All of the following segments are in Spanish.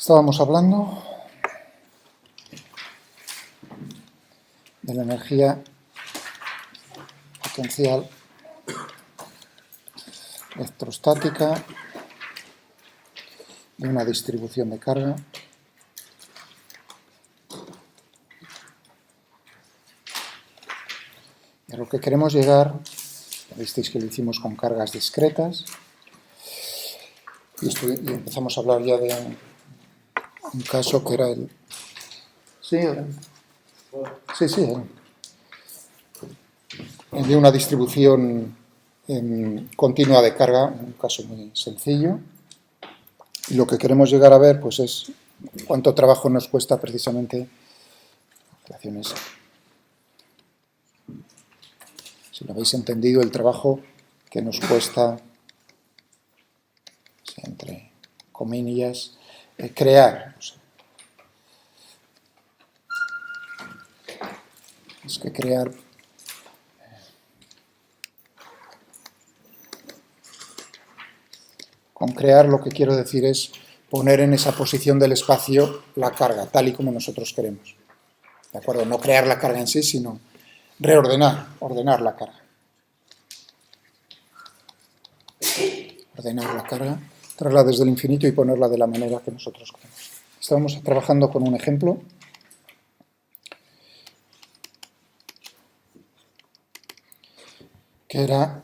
Estábamos hablando de la energía potencial electrostática de una distribución de carga y a lo que queremos llegar, visteis que lo hicimos con cargas discretas y empezamos a hablar ya de un caso que era el... el de una distribución continua de carga, un caso muy sencillo. Y lo que queremos llegar a ver pues es cuánto trabajo nos cuesta precisamente operaciones. Si lo habéis entendido, el trabajo que nos cuesta, entre comillas, crear. Es que crear con crear lo que quiero decir es poner en esa posición del espacio la carga, tal y como nosotros queremos. ¿De acuerdo? No crear la carga en sí, sino ordenar la carga. Ordenar la carga, traerla desde el infinito y ponerla de la manera que nosotros queremos. Estábamos trabajando con un ejemplo que era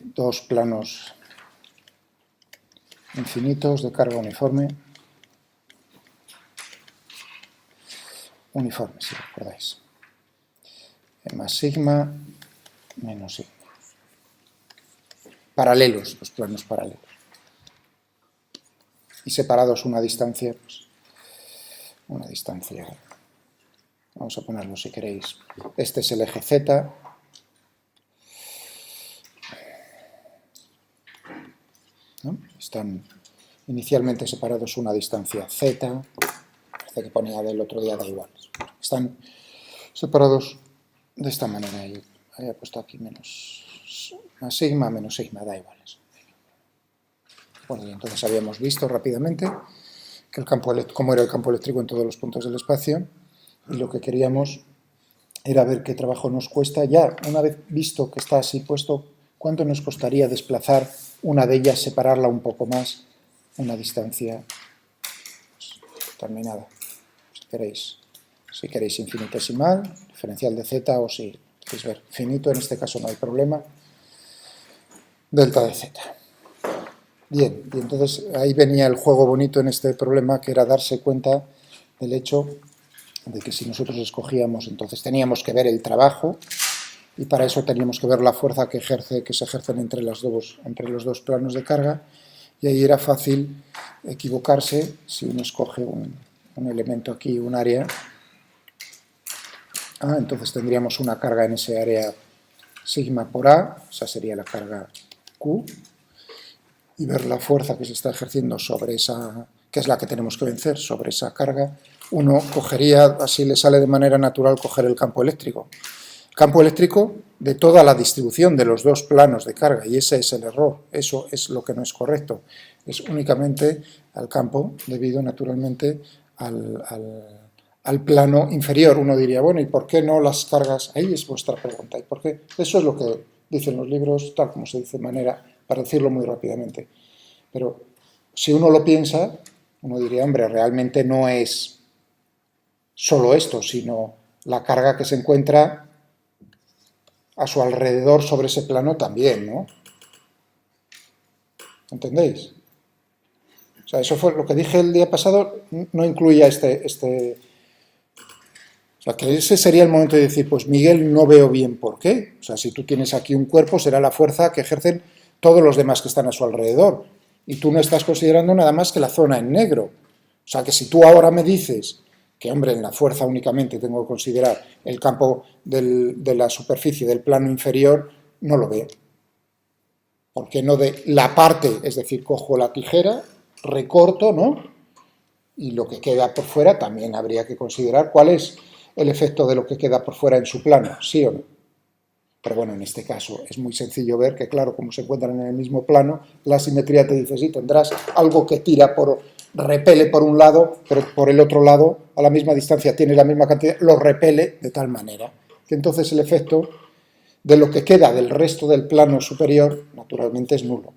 dos planos infinitos de carga uniforme, si recordáis, más sigma menos sigma. Paralelos, los planos paralelos. Y separados una distancia, vamos a ponerlo si queréis. Este es el eje Z. ¿No? Están inicialmente separados una distancia Z. Parece que ponía del otro día, da igual. Están separados de esta manera. Yo había puesto aquí más sigma, menos sigma, da igual. Bueno, y entonces habíamos visto rápidamente que cómo era el campo eléctrico en todos los puntos del espacio, y lo que queríamos era ver qué trabajo nos cuesta. Ya una vez visto que está así puesto, cuánto nos costaría desplazar una de ellas, separarla un poco más, una distancia determinada. Si queréis infinitesimal, diferencial de z, o si queréis ver finito, en este caso no hay problema, delta de z. Bien, y entonces ahí venía el juego bonito en este problema, que era darse cuenta del hecho de que si nosotros escogíamos, entonces teníamos que ver el trabajo, y para eso teníamos que ver la fuerza que se ejercen entre los dos planos de carga, y ahí era fácil equivocarse si uno escoge un elemento aquí, un área. Entonces tendríamos una carga en ese área sigma por A, esa sería la carga Q, y ver la fuerza que se está ejerciendo sobre esa, que es la que tenemos que vencer, sobre esa carga. Uno cogería, así le sale de manera natural, coger el campo eléctrico. Campo eléctrico de toda la distribución de los dos planos de carga, y ese es el error, eso es lo que no es correcto. Es únicamente al campo, debido naturalmente al plano inferior. Uno diría, bueno, ¿y por qué no las cargas? Ahí es vuestra pregunta. ¿Y por qué? Eso es lo que dicen los libros, tal como se dice de manera, para decirlo muy rápidamente. Pero si uno lo piensa, uno diría, hombre, realmente no es solo esto, sino la carga que se encuentra a su alrededor sobre ese plano también, ¿no? ¿Entendéis? O sea, eso fue lo que dije el día pasado, no incluía o sea, que ese sería el momento de decir, pues Miguel, no veo bien por qué. O sea, si tú tienes aquí un cuerpo, será la fuerza que ejercen todos los demás que están a su alrededor. Y tú no estás considerando nada más que la zona en negro. O sea, que si tú ahora me dices que, hombre, en la fuerza únicamente tengo que considerar el campo de la superficie del plano inferior, no lo veo. ¿Por qué no de la parte? Es decir, cojo la tijera, recorto, ¿no? Y lo que queda por fuera también habría que considerar cuál es el efecto de lo que queda por fuera en su plano, ¿sí o no? Pero bueno, en este caso es muy sencillo ver que, claro, como se encuentran en el mismo plano, la simetría te dice, sí, tendrás algo que tira repele por un lado, pero por el otro lado, a la misma distancia, tiene la misma cantidad, lo repele de tal manera que entonces el efecto de lo que queda del resto del plano superior, naturalmente, es nulo.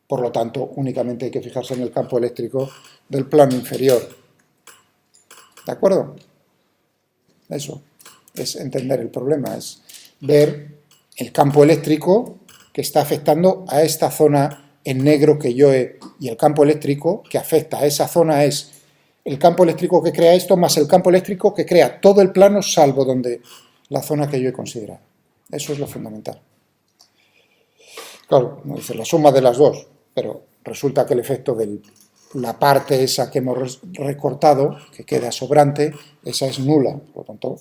Por lo tanto, únicamente hay que fijarse en el campo eléctrico del plano inferior. ¿De acuerdo? Eso es entender el problema, es ver el campo eléctrico que está afectando a esta zona en negro que yo he... Y el campo eléctrico que afecta a esa zona es el campo eléctrico que crea esto más el campo eléctrico que crea todo el plano salvo donde la zona que yo he considerado. Eso es lo fundamental. Claro, no dice la suma de las dos, pero resulta que el efecto de la parte esa que hemos recortado, que queda sobrante, esa es nula, por lo tanto,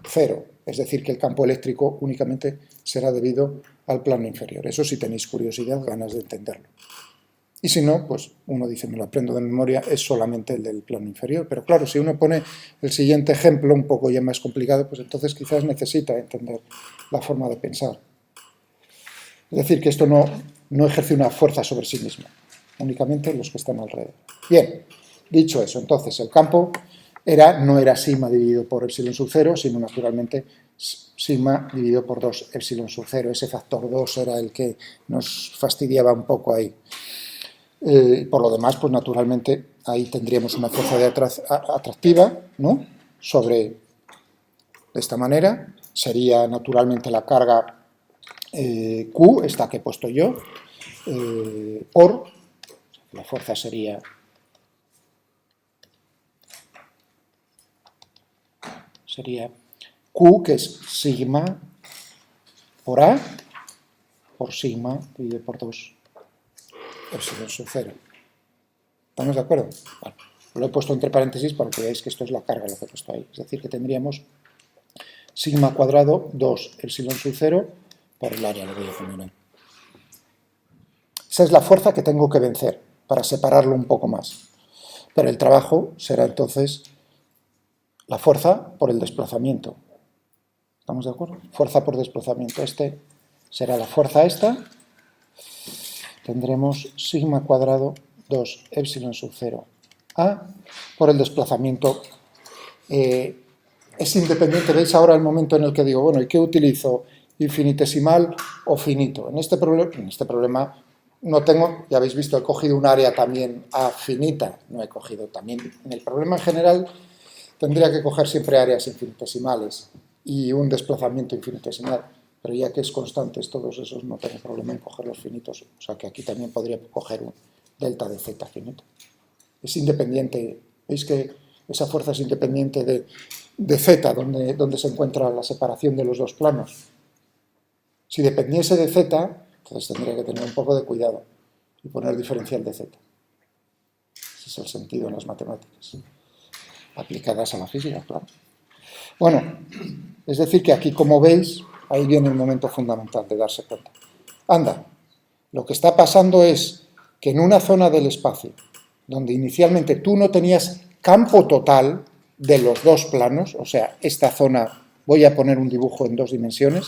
cero. Es decir, que el campo eléctrico únicamente será debido al plano inferior. Eso si tenéis curiosidad, ganas de entenderlo. Y si no, pues uno dice, me lo aprendo de memoria, es solamente el del plano inferior. Pero claro, si uno pone el siguiente ejemplo, un poco ya más complicado, pues entonces quizás necesita entender la forma de pensar. Es decir, que esto no ejerce una fuerza sobre sí mismo, únicamente los que están alrededor. Bien, dicho eso, entonces el campo no era sigma dividido por epsilon sub 0, sino naturalmente sigma dividido por 2 epsilon sub 0. Ese factor 2 era el que nos fastidiaba un poco ahí. Por lo demás, pues naturalmente ahí tendríamos una fuerza atractiva, ¿no? Sobre, de esta manera, sería naturalmente la carga Q, esta que he puesto yo, por, la fuerza sería Q, que es sigma por A, por sigma dividido por 2 epsilon sub 0. ¿Estamos de acuerdo? Vale. Lo he puesto entre paréntesis para que veáis que esto es la carga, lo que he puesto ahí. Es decir, que tendríamos sigma cuadrado 2 epsilon sub 0 por el área, lo voy a poner ahí. Esa es la fuerza que tengo que vencer para separarlo un poco más. Pero el trabajo será entonces la fuerza por el desplazamiento. ¿Estamos de acuerdo? Fuerza por desplazamiento. Este será la fuerza esta. Tendremos sigma cuadrado 2 epsilon sub 0 A por el desplazamiento. Es independiente, veis ahora el momento en el que digo, bueno, ¿y qué utilizo? ¿Infinitesimal o finito? En este problema no tengo, ya habéis visto, he cogido un área también A finita, no he cogido también. En el problema en general tendría que coger siempre áreas infinitesimales y un desplazamiento infinitesimal. Pero ya que es constantes todos esos, no tengo problema en coger los finitos. O sea que aquí también podría coger un delta de z finito. Es independiente, veis que esa fuerza es independiente de z, donde se encuentra la separación de los dos planos. Si dependiese de z, entonces tendría que tener un poco de cuidado y poner diferencial de z. Ese es el sentido en las matemáticas, aplicadas a la física, claro. Bueno, es decir que aquí, como veis, ahí viene el momento fundamental de darse cuenta. Anda, lo que está pasando es que en una zona del espacio, donde inicialmente tú no tenías campo total de los dos planos, o sea, esta zona, voy a poner un dibujo en 2 dimensiones,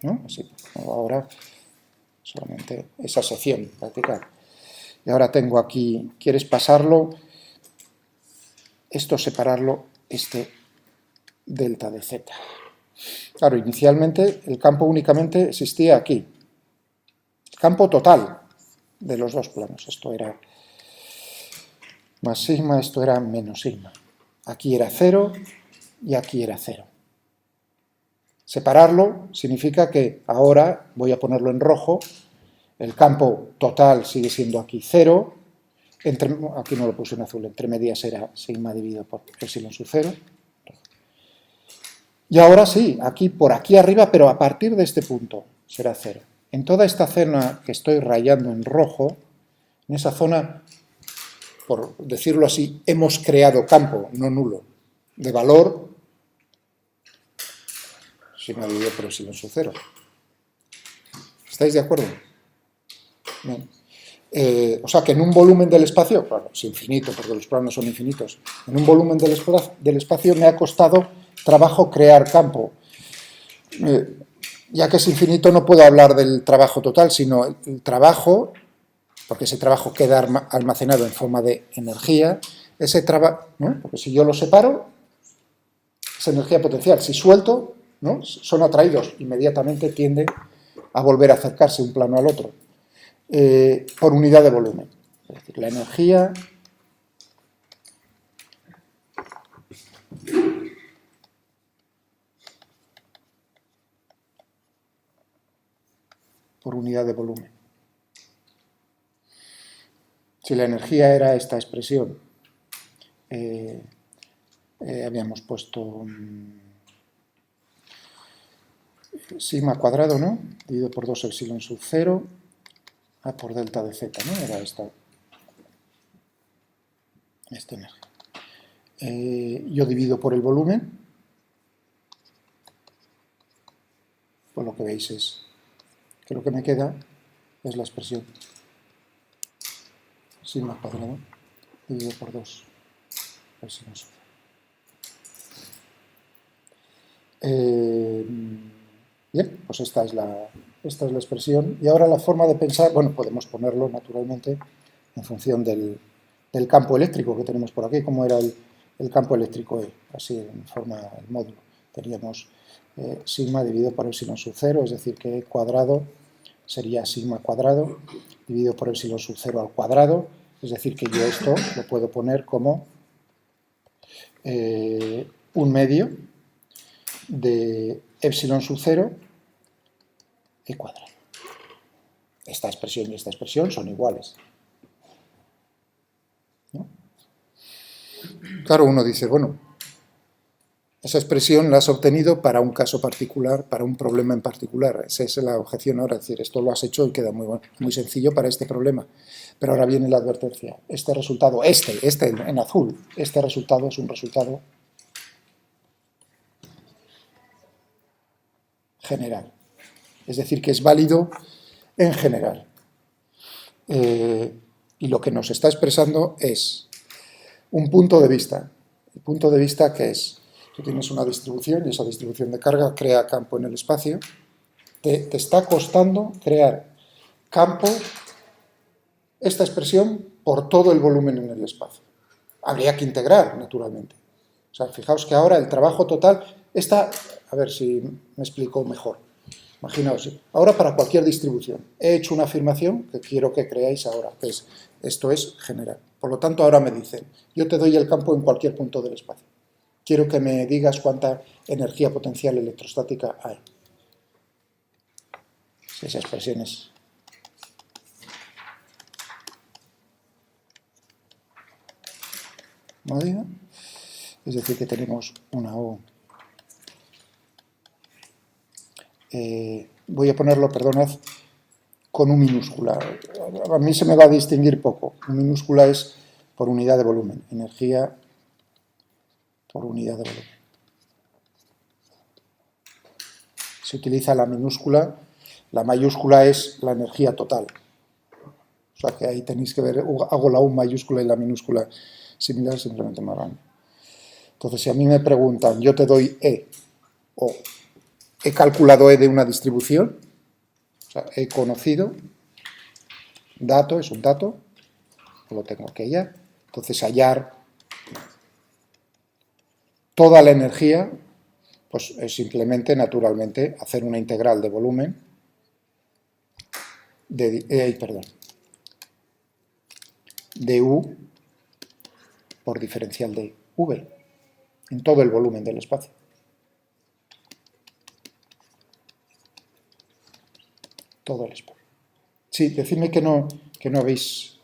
¿no? Así, ahora solamente esa sección, practicar. Y ahora tengo aquí, ¿quieres pasarlo? Esto separarlo, este delta de z. Claro, inicialmente el campo únicamente existía aquí. El campo total de los dos planos. Esto era más sigma, esto era menos sigma. Aquí era 0 y aquí era 0. Separarlo significa que ahora, voy a ponerlo en rojo, el campo total sigue siendo aquí 0, aquí no lo puse en azul, entre medias era sigma dividido por epsilon sub 0. Y ahora sí, aquí por aquí arriba, pero a partir de este punto será 0. En toda esta zona que estoy rayando en rojo, en esa zona, por decirlo así, hemos creado campo, no nulo, de valor sigma dividido por epsilon sub 0. ¿Estáis de acuerdo? Bien. O sea que en un volumen del espacio, claro, es infinito porque los planos son infinitos, en un volumen del espacio me ha costado trabajo crear campo. ya que es infinito no puedo hablar del trabajo total, sino el trabajo, porque ese trabajo queda almacenado en forma de energía, ese trabajo, ¿no? Porque si yo lo separo, es energía potencial. Si suelto, ¿no? Son atraídos, inmediatamente tienden a volver a acercarse un plano al otro, por unidad de volumen. Es decir, la energía por unidad de volumen. Si la energía era esta expresión, habíamos puesto sigma cuadrado, ¿no? Dividido por 2 epsilon sub 0 a por delta de z, ¿no? Era esta energía. Yo divido por el volumen, pues lo que veis es que lo que me queda es la expresión sigma cuadrado dividido por 2 epsilon sub 0. Bien, pues esta es la expresión. Y ahora la forma de pensar, bueno, podemos ponerlo naturalmente en función del campo eléctrico que tenemos por aquí, como era el campo eléctrico E, así en forma el módulo. Teníamos sigma dividido por epsilon sub 0, es decir, que E cuadrado sería sigma cuadrado dividido por epsilon sub 0 al cuadrado, es decir, que yo esto lo puedo poner como un medio de epsilon sub 0 E cuadrado. Esta expresión y esta expresión son iguales, ¿no? Claro, uno dice, bueno, esa expresión la has obtenido para un caso particular, para un problema en particular. Esa es la objeción ahora, es decir, esto lo has hecho y queda muy sencillo para este problema. Pero ahora viene la advertencia. Este resultado, este en azul, este resultado es un resultado general. Es decir, que es válido en general. Y lo que nos está expresando es un punto de vista. El punto de vista que es, tú tienes una distribución y esa distribución de carga crea campo en el espacio. Te está costando crear campo, esta expresión, por todo el volumen en el espacio. Habría que integrar, naturalmente. O sea, fijaos que ahora el trabajo total está, a ver si me explico mejor. Imaginaos, ahora para cualquier distribución, he hecho una afirmación que quiero que creáis ahora, que es, esto es general. Por lo tanto, ahora me dicen, yo te doy el campo en cualquier punto del espacio. Quiero que me digas cuánta energía potencial electrostática hay. Si esa expresión es módica, es decir, que tenemos una O. Voy a ponerlo, perdonad, con U minúscula. A mí se me va a distinguir poco. U minúscula es por unidad de volumen. Energía por unidad de volumen. Se utiliza la minúscula. La mayúscula es la energía total. O sea que ahí tenéis que ver, hago la U mayúscula y la minúscula similar, simplemente más grande. Entonces, si a mí me preguntan, yo te doy E, o he calculado E de una distribución, o sea, he conocido, dato es un dato, lo tengo que hallar. Entonces, hallar toda la energía, pues es simplemente, naturalmente, hacer una integral de volumen de U por diferencial de V en todo el volumen del espacio. Todo el espacio. Sí, decidme que no habéis...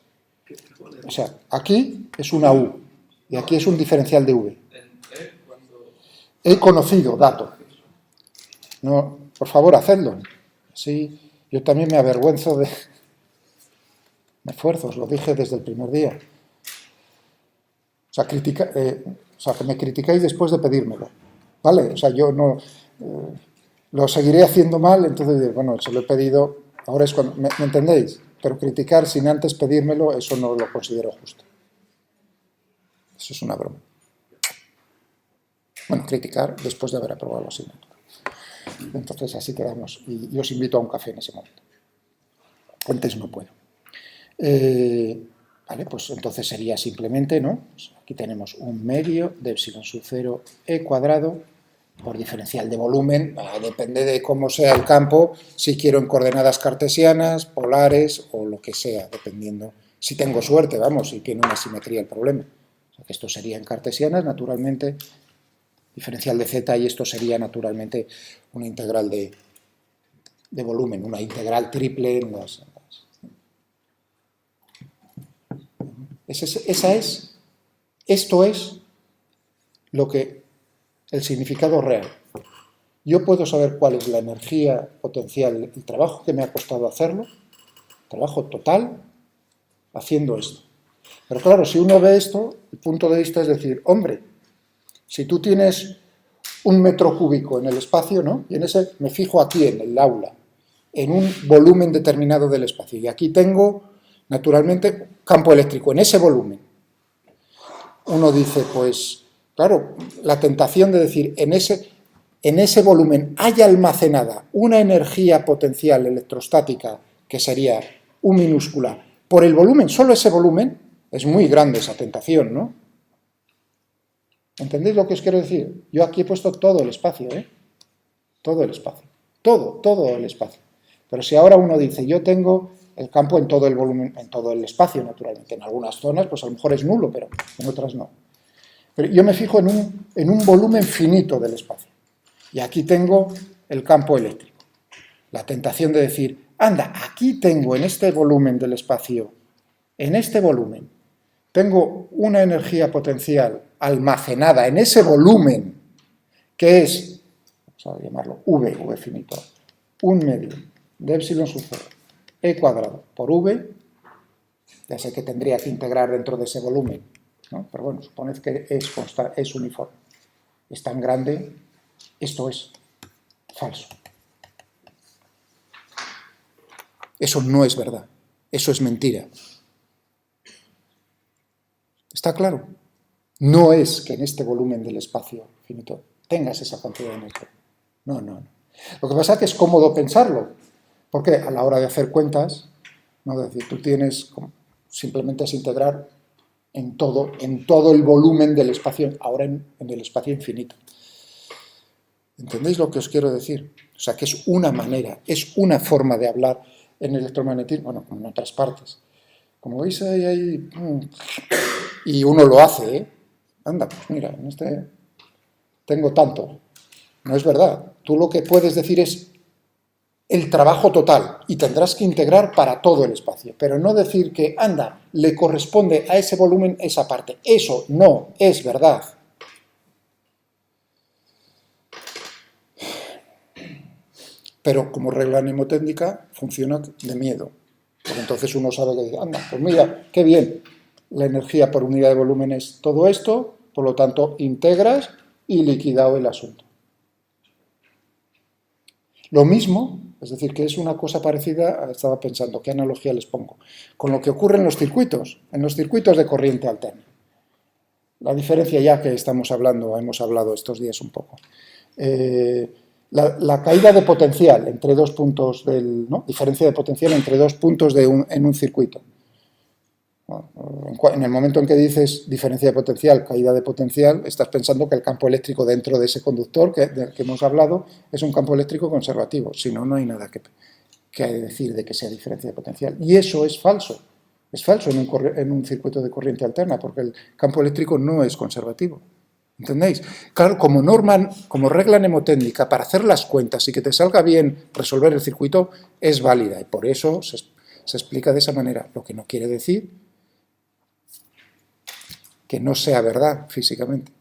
O sea, aquí es una U y aquí es un diferencial de V. He conocido, dato. No, por favor, hacedlo. Sí, yo también me avergüenzo de... Me esfuerzo, os lo dije desde el primer día. O sea, que me criticáis después de pedírmelo. ¿Vale? O sea, yo no... lo seguiré haciendo mal, entonces, bueno, se lo he pedido... Ahora es cuando... ¿Me entendéis? Pero criticar sin antes pedírmelo, eso no lo considero justo. Eso es una broma. Bueno, criticar después de haber aprobado la asignatura. Entonces así quedamos. Y os invito a un café en ese momento. Antes no puedo. Vale, pues entonces sería simplemente, ¿no? Pues aquí tenemos 1/2 de epsilon sub 0 e cuadrado por diferencial de volumen. Depende de cómo sea el campo, si quiero en coordenadas cartesianas, polares o lo que sea, dependiendo. Si tengo suerte, vamos, si tiene una simetría el problema. O sea, que esto sería en cartesianas, naturalmente, diferencial de z, y esto sería naturalmente una integral de volumen, una integral triple en las... Esto es lo que el significado real. Yo puedo saber cuál es la energía potencial, el trabajo que me ha costado hacerlo, trabajo total, haciendo esto. Pero claro, si uno ve esto, el punto de vista es decir, hombre, si tú tienes 1 metro cúbico en el espacio, ¿no? Y en ese me fijo aquí en el aula, en un volumen determinado del espacio, y aquí tengo, naturalmente, campo eléctrico en ese volumen. Uno dice, pues, claro, la tentación de decir, en ese volumen hay almacenada una energía potencial electrostática, que sería U minúscula, por el volumen, solo ese volumen, es muy grande esa tentación, ¿no? ¿Entendéis lo que os quiero decir? Yo aquí he puesto todo el espacio, ¿eh? Todo el espacio. Todo el espacio. Pero si ahora uno dice, yo tengo el campo en todo el volumen, en todo el espacio, naturalmente. En algunas zonas, pues a lo mejor es nulo, pero en otras no. Pero yo me fijo en un volumen finito del espacio. Y aquí tengo el campo eléctrico. La tentación de decir, anda, aquí tengo en este volumen del espacio, en este volumen, tengo una energía potencial almacenada en ese volumen, que es, vamos a llamarlo V finito, 1/2 de epsilon sub 0 e cuadrado por V, ya sé que tendría que integrar dentro de ese volumen, ¿no? Pero bueno, suponed que es uniforme. Es tan grande, esto es falso. Eso no es verdad, eso es mentira. ¿Está claro? No es que en este volumen del espacio finito tengas esa cantidad de energía. No. Lo que pasa es que es cómodo pensarlo, porque a la hora de hacer cuentas, ¿no? Es decir, tú tienes, simplemente es integrar en todo el volumen del espacio, ahora en el espacio infinito. ¿Entendéis lo que os quiero decir? O sea, que es una manera, es una forma de hablar en electromagnetismo, bueno, como en otras partes. Como veis ahí, y uno lo hace, ¿eh? Anda, pues mira, en este tengo tanto. No es verdad. Tú lo que puedes decir es el trabajo total y tendrás que integrar para todo el espacio, pero no decir que, anda, le corresponde a ese volumen esa parte. Eso no es verdad. Pero como regla mnemotécnica funciona de miedo. Porque entonces uno sabe que dice, anda, pues mira, qué bien, la energía por unidad de volumen es todo esto, por lo tanto integras y liquidado el asunto. Lo mismo, es decir, que es una cosa parecida, estaba pensando, ¿qué analogía les pongo? Con lo que ocurre en los circuitos de corriente alterna. La diferencia ya que estamos hablando, hemos hablado estos días un poco. La caída de potencial entre dos puntos ¿no? Diferencia de potencial entre dos puntos en un circuito. En el momento en que dices diferencia de potencial, caída de potencial, estás pensando que el campo eléctrico dentro de ese conductor del que hemos hablado es un campo eléctrico conservativo. Si no, no hay nada que decir de que sea diferencia de potencial. Y eso es falso. Es falso en un circuito de corriente alterna, porque el campo eléctrico no es conservativo. ¿Entendéis? Claro, como norma, como regla mnemotécnica, para hacer las cuentas y que te salga bien resolver el circuito, es válida. Y por eso se explica de esa manera. Lo que no quiere decir que no sea verdad físicamente.